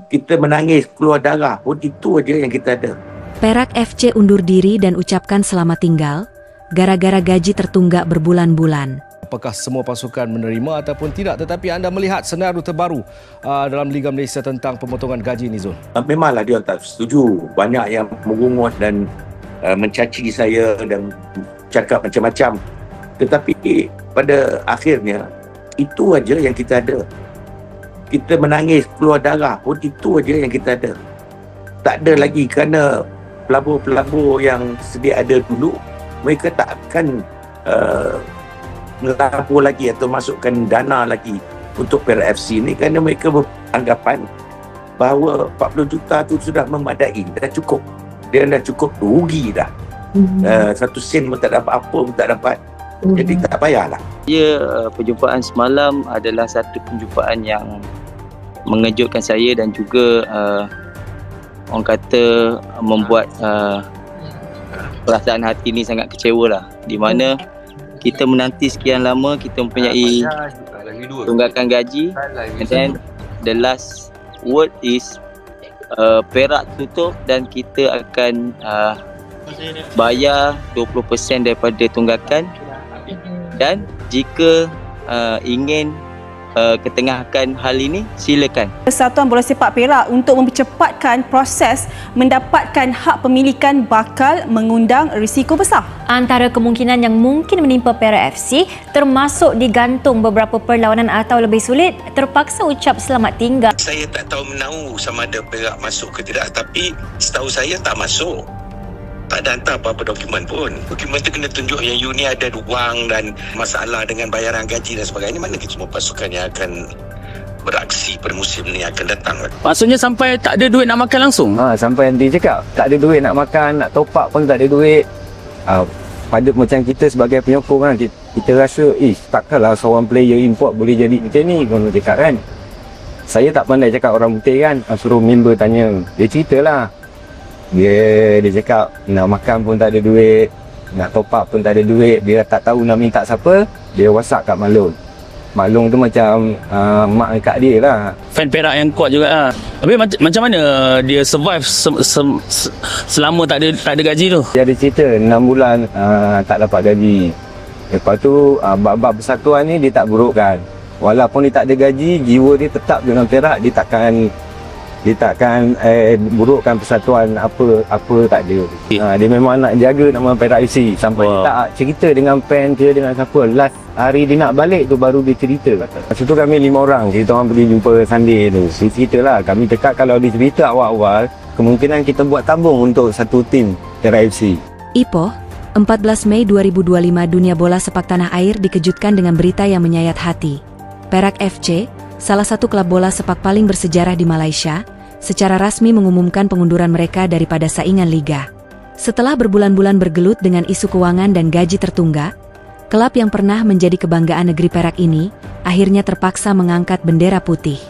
Kita menangis, keluar darah pun itu aja yang kita ada. Perak FC undur diri dan ucapkan selamat tinggal gara-gara gaji tertunggak berbulan-bulan. Apakah semua pasukan menerima ataupun tidak, tetapi anda melihat senario terbaru dalam Liga Malaysia tentang pemotongan gaji ni, Zul? Memanglah dia tak setuju. Banyak yang mengungut dan mencaci saya dan cakap macam-macam. Tetapi pada akhirnya itu aja yang kita ada. Kita menangis, keluar darah pun itu aja yang kita ada. Tak ada lagi, kerana pelabur-pelabur yang sedia ada dulu, mereka tak akan melabur lagi atau masukkan dana lagi untuk Perak FC ni, kerana mereka beranggapan bahawa 40 juta tu sudah memadai, dah cukup. Dia dah cukup rugi dah. 1 sen pun tak dapat, apa pun tak dapat. Jadi tak payahlah. Ya, perjumpaan semalam adalah satu perjumpaan yang mengejutkan saya dan juga orang kata membuat perasaan hati ni sangat kecewa lah. Di mana kita menanti sekian lama, kita mempunyai tunggakan gaji, and then the last word is Perak tutup dan kita akan bayar 20% daripada tunggakan, dan jika ingin ketengahkan hal ini, silakan. Persatuan Bola Sepak Perak untuk mempercepatkan proses mendapatkan hak pemilikan bakal mengundang risiko besar. Antara kemungkinan yang mungkin menimpa Perak FC termasuk digantung beberapa perlawanan atau lebih sulit, terpaksa ucap selamat tinggal. Saya tak tahu menahu sama ada Perak masuk ke tidak, tapi setahu saya tak masuk. Tak ada hantar apa-apa dokumen pun. Dokumen tu kena tunjuk yang you ni ada wang dan masalah dengan bayaran gaji dan sebagainya. Mana semua pasukan yang akan beraksi pada musim ni akan datang? Maksudnya sampai tak ada duit nak makan langsung? Sampai nanti cakap tak ada duit nak makan, nak top up pun tak ada duit. Pada macam kita sebagai penyokong kan, kita rasa takkanlah seorang player import boleh jadi macam ni, kalau cakap kan. Saya tak pandai cakap orang putih kan, suruh member tanya. Dia ceritalah. Dia cakap nak makan pun tak ada duit, nak top up pun tak ada duit. Dia tak tahu nak minta siapa, dia WhatsApp kat Maklong. Maklong tu macam mak dekat dia lah. Fan Perak yang kuat juga lah. Tapi macam mana dia survive selama tak ada gaji tu? Dia ada cerita 6 bulan tak dapat gaji. Lepas tu bab-bab persatuan ni dia tak burukkan. Walaupun dia tak ada gaji, jiwa dia tetap dengan Perak. Dia takkan burukkan persatuan apa tak ada. Dia memang nak jaga nama Perak FC sampai dia tak cerita dengan fan dia, dengan siapa. Last hari dia nak balik tu baru dia cerita. Masa tu kami 5 orang, kita orang pergi jumpa Sunday tu. Dia cerita lah, kami cakap kalau dia cerita awal-awal, kemungkinan kita buat tabung untuk satu tim Perak FC. Ipoh, 14 Mei 2025, dunia bola sepak tanah air dikejutkan dengan berita yang menyayat hati. Perak FC, salah satu klub bola sepak paling bersejarah di Malaysia, secara rasmi mengumumkan pengunduran mereka daripada saingan liga. Setelah berbulan-bulan bergelut dengan isu keuangan dan gaji tertunggak, klub yang pernah menjadi kebanggaan negeri Perak ini akhirnya terpaksa mengangkat bendera putih.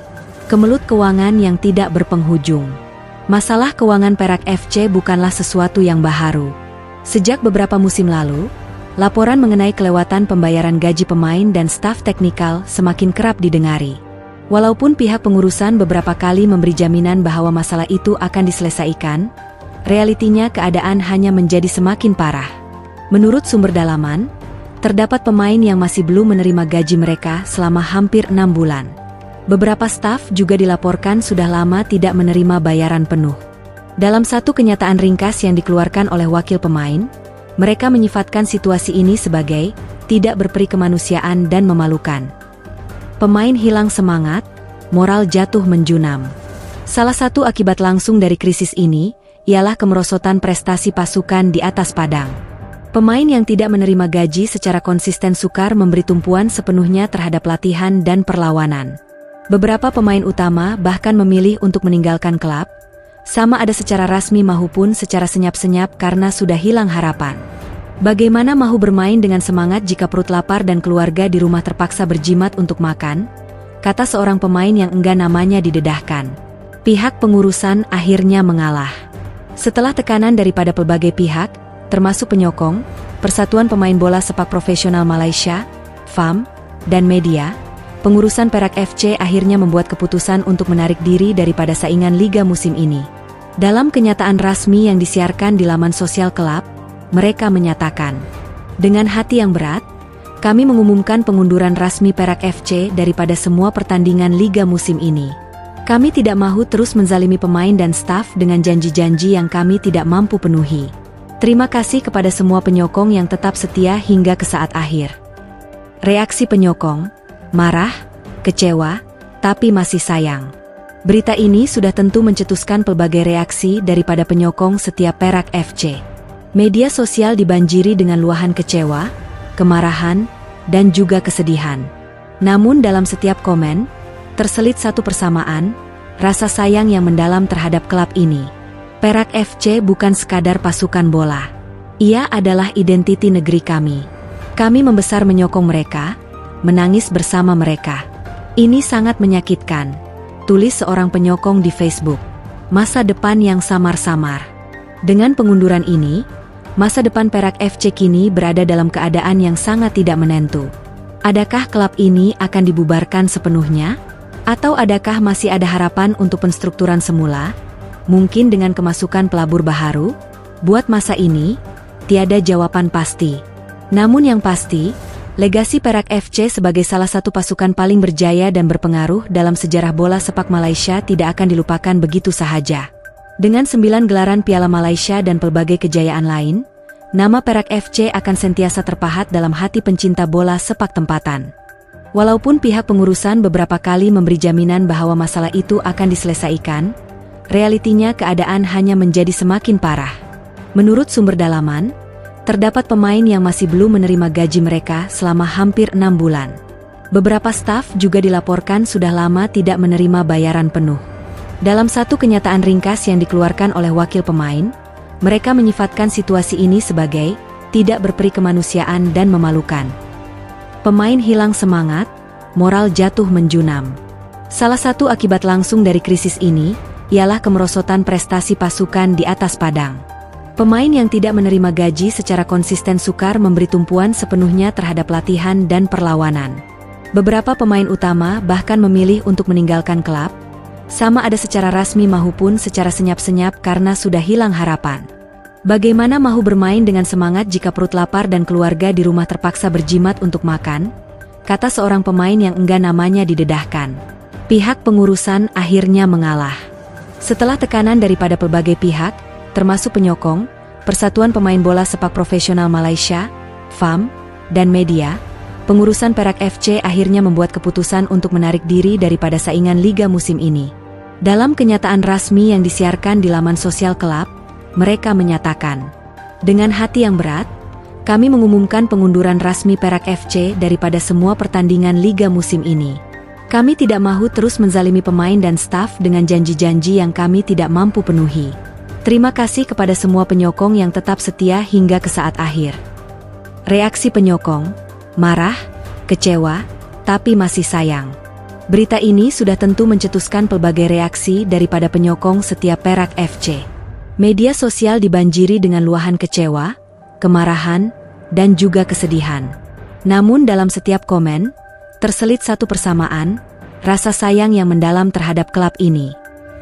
Kemelut keuangan yang tidak berpenghujung. Masalah keuangan Perak FC bukanlah sesuatu yang baharu. Sejak beberapa musim lalu, laporan mengenai kelewatan pembayaran gaji pemain dan staf teknikal semakin kerap didengari. Walaupun pihak pengurusan beberapa kali memberi jaminan bahwa masalah itu akan diselesaikan, realitinya keadaan hanya menjadi semakin parah. Menurut sumber dalaman, terdapat pemain yang masih belum menerima gaji mereka selama hampir 6 bulan. Beberapa staf juga dilaporkan sudah lama tidak menerima bayaran penuh. Dalam satu kenyataan ringkas yang dikeluarkan oleh wakil pemain, mereka menyifatkan situasi ini sebagai tidak berperi kemanusiaan dan memalukan. Pemain hilang semangat, moral jatuh menjunam. Salah satu akibat langsung dari krisis ini ialah kemerosotan prestasi pasukan di atas padang. Pemain yang tidak menerima gaji secara konsisten sukar memberi tumpuan sepenuhnya terhadap latihan dan perlawanan. Beberapa pemain utama bahkan memilih untuk meninggalkan klub, sama ada secara rasmi maupun secara senyap-senyap karena sudah hilang harapan. Bagaimana mahu bermain dengan semangat jika perut lapar dan keluarga di rumah terpaksa berjimat untuk makan? Kata seorang pemain yang enggan namanya didedahkan. Pihak pengurusan akhirnya mengalah. Setelah tekanan daripada pelbagai pihak, termasuk penyokong, Persatuan Pemain Bola Sepak Profesional Malaysia, FAM, dan media, pengurusan Perak FC akhirnya membuat keputusan untuk menarik diri daripada saingan liga musim ini. Dalam kenyataan rasmi yang disiarkan di laman sosial klub, mereka menyatakan, "Dengan hati yang berat, kami mengumumkan pengunduran rasmi Perak FC daripada semua pertandingan liga musim ini. Kami tidak mahu terus menzalimi pemain dan staf dengan janji-janji yang kami tidak mampu penuhi. Terima kasih kepada semua penyokong yang tetap setia hingga ke saat akhir." Reaksi penyokong, marah, kecewa, tapi masih sayang. Berita ini sudah tentu mencetuskan pelbagai reaksi daripada penyokong setia Perak FC. Media sosial dibanjiri dengan luahan kecewa, kemarahan, dan juga kesedihan. Namun dalam setiap komen, terselit satu persamaan, rasa sayang yang mendalam terhadap klub ini. Perak FC bukan sekadar pasukan bola. Ia adalah identiti negeri kami. Kami membesar menyokong mereka, menangis bersama mereka. Ini sangat menyakitkan, tulis seorang penyokong di Facebook. Masa depan yang samar-samar. Dengan pengunduran ini, masa depan Perak FC kini berada dalam keadaan yang sangat tidak menentu. Adakah klub ini akan dibubarkan sepenuhnya? Atau adakah masih ada harapan untuk penstrukturan semula? Mungkin dengan kemasukan pelabur baharu? Buat masa ini, tiada jawaban pasti. Namun yang pasti, legasi Perak FC sebagai salah satu pasukan paling berjaya dan berpengaruh dalam sejarah bola sepak Malaysia tidak akan dilupakan begitu sahaja. Dengan 9 gelaran Piala Malaysia dan pelbagai kejayaan lain, nama Perak FC akan sentiasa terpahat dalam hati pencinta bola sepak tempatan. Walaupun pihak pengurusan beberapa kali memberi jaminan bahwa masalah itu akan diselesaikan, realitinya keadaan hanya menjadi semakin parah. Menurut sumber dalaman, terdapat pemain yang masih belum menerima gaji mereka selama hampir 6 bulan. Beberapa staf juga dilaporkan sudah lama tidak menerima bayaran penuh. Dalam satu kenyataan ringkas yang dikeluarkan oleh wakil pemain, mereka menyifatkan situasi ini sebagai tidak berperi kemanusiaan dan memalukan. Pemain hilang semangat, moral jatuh menjunam. Salah satu akibat langsung dari krisis ini ialah kemerosotan prestasi pasukan di atas padang. Pemain yang tidak menerima gaji secara konsisten sukar memberi tumpuan sepenuhnya terhadap latihan dan perlawanan. Beberapa pemain utama bahkan memilih untuk meninggalkan klub, sama ada secara rasmi maupun secara senyap-senyap karena sudah hilang harapan. Bagaimana mahu bermain dengan semangat jika perut lapar dan keluarga di rumah terpaksa berjimat untuk makan? Kata seorang pemain yang enggan namanya didedahkan. Pihak pengurusan akhirnya mengalah. Setelah tekanan daripada pelbagai pihak, termasuk penyokong, Persatuan Pemain Bola Sepak Profesional Malaysia, FAM, dan media, pengurusan Perak FC akhirnya membuat keputusan untuk menarik diri daripada saingan liga musim ini. Dalam kenyataan rasmi yang disiarkan di laman sosial klub, mereka menyatakan, "Dengan hati yang berat, kami mengumumkan pengunduran rasmi Perak FC daripada semua pertandingan liga musim ini. Kami tidak mahu terus menzalimi pemain dan staf dengan janji-janji yang kami tidak mampu penuhi. Terima kasih kepada semua penyokong yang tetap setia hingga ke saat akhir." Reaksi penyokong, marah, kecewa, tapi masih sayang. Berita ini sudah tentu mencetuskan pelbagai reaksi daripada penyokong setia Perak FC. Media sosial dibanjiri dengan luahan kecewa, kemarahan, dan juga kesedihan. Namun dalam setiap komen, terselit satu persamaan, rasa sayang yang mendalam terhadap klub ini.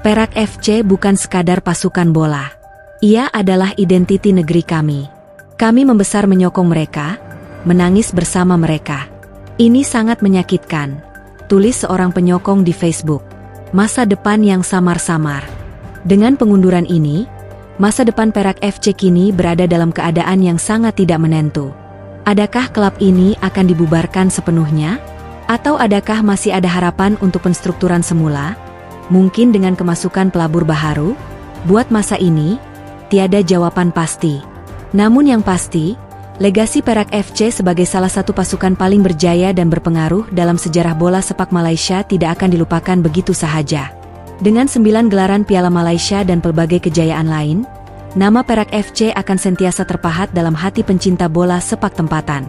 Perak FC bukan sekadar pasukan bola. Ia adalah identiti negeri kami. Kami membesar menyokong mereka, menangis bersama mereka. Ini sangat menyakitkan, tulis seorang penyokong di Facebook. Masa depan yang samar-samar. Dengan pengunduran ini, masa depan Perak FC kini berada dalam keadaan yang sangat tidak menentu. Adakah klub ini akan dibubarkan sepenuhnya? Atau adakah masih ada harapan untuk penstrukturan semula? Mungkin dengan kemasukan pelabur baharu? Buat masa ini, tiada jawaban pasti. Namun yang pasti, legasi Perak FC sebagai salah satu pasukan paling berjaya dan berpengaruh dalam sejarah bola sepak Malaysia tidak akan dilupakan begitu sahaja. Dengan 9 gelaran Piala Malaysia dan pelbagai kejayaan lain, nama Perak FC akan sentiasa terpahat dalam hati pencinta bola sepak tempatan.